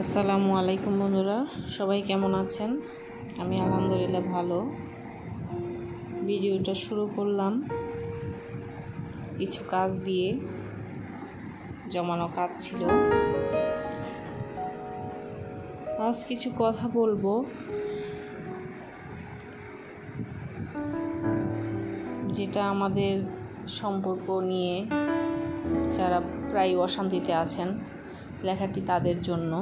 আসসালামু আলাইকুম বন্ধুরা, সবাই কেমন আছেন? আমি আলহামদুলিল্লাহ ভালো। ভিডিওটা শুরু করলাম কিছু কাজ দিয়ে, জমানো কাজ ছিল। আজ কিছু কথা বলবো যেটা আমাদের সম্পর্ক নিয়ে, যারা প্রায় অশান্তিতে আছেন, লেখাটি তাদের জন্য।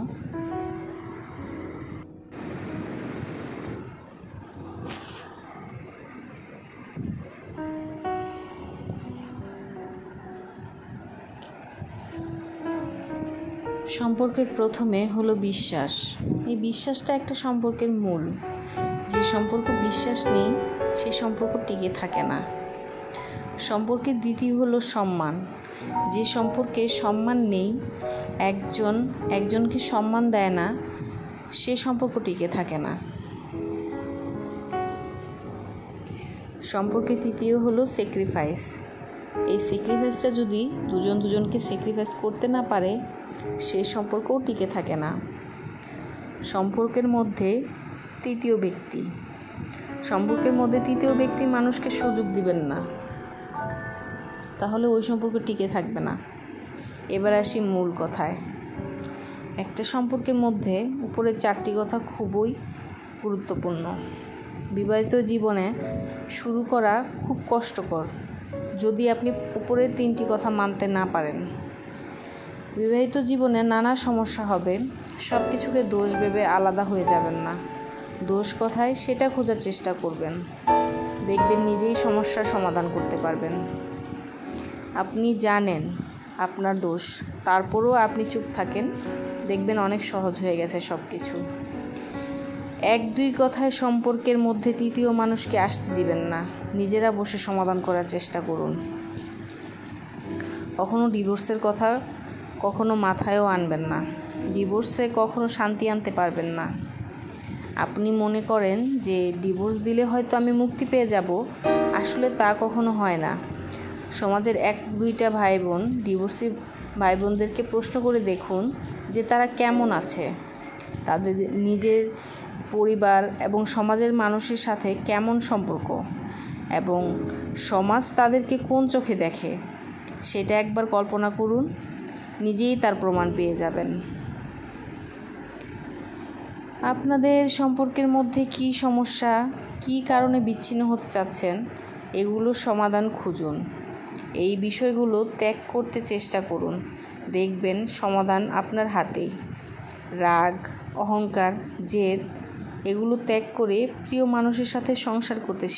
সম্পর্কের প্রথমে হলো বিশ্বাস। এই বিশ্বাসটা একটা সম্পর্কের মূল। যে সম্পর্ক বিশ্বাস নেই, সে সম্পর্ক টিকে থাকে না। সম্পর্কের দ্বিতীয় হলো সম্মান। যে সম্পর্কে সম্মান নেই, একজনকে সম্মান দেয় না, সে সম্পর্ক টিকে থাকে না। সম্পর্কের তৃতীয় হলো স্যাক্রিফাইস। এই স্যাক্রিফাইসটা যদি দুজনকে স্যাক্রিফাইস করতে না পারে, সে সম্পর্কও টিকে থাকে না। সম্পর্কের মধ্যে তৃতীয় ব্যক্তি মানুষকে সুযোগ দিবেন না, তাহলে ওই সম্পর্ক টিকে থাকবে না। এবার আসি মূল কথায়। একটা সম্পর্কের মধ্যে উপরের 4টি কথা খুবই গুরুত্বপূর্ণ। বিবাহিত জীবনে শুরু করা খুব কষ্টকর যদি আপনি উপরের 3টি কথা মানতে না পারেন। বিবাহিত জীবনে নানা সমস্যা হবে, সব কিছুকে দোষ ভেবে আলাদা হয়ে যাবেন না। দোষ কোথায় সেটা খোঁজার চেষ্টা করবেন, দেখবেন নিজেই সমস্যার সমাধান করতে পারবেন। আপনি জানেন আপনার দোষ, তারপরেও আপনি চুপ থাকেন, দেখবেন অনেক সহজ হয়ে গেছে সব কিছু। 1-2 কথায় সম্পর্কের মধ্যে তৃতীয় মানুষকে আসতে দিবেন না, নিজেরা বসে সমাধান করার চেষ্টা করুন। কখনো ডিভোর্সের কথা কখনো মাথায়ও আনবেন না। ডিভোর্সে কখনো শান্তি আনতে পারবেন না। আপনি মনে করেন যে ডিভোর্স দিলে হয়তো আমি মুক্তি পেয়ে যাব, আসলে তা কখনো হয় না। সমাজের 1-2টা ভাই বোন, ডিভোর্সি ভাই বোনদেরকে প্রশ্ন করে দেখুন যে তারা কেমন আছে, তাদের নিজের পরিবার এবং সমাজের মানুষের সাথে কেমন সম্পর্ক, এবং সমাজ তাদেরকে কোন চোখে দেখে, সেটা একবার কল্পনা করুন, নিজেই তার প্রমাণ পেয়ে যাবেন। আপনাদের সম্পর্কের মধ্যে কী সমস্যা, কী কারণে বিচ্ছিন্ন হতে চাচ্ছেন, এগুলোর সমাধান খুঁজুন। এই বিষয়গুলো ত্যাগ করতে চেষ্টা করুন, দেখবেন সমাধান আপনার হাতেই। রাগ, অহংকার, জেদ এগুলো ত্যাগ করে প্রিয় মানুষের সাথে সংসার করতে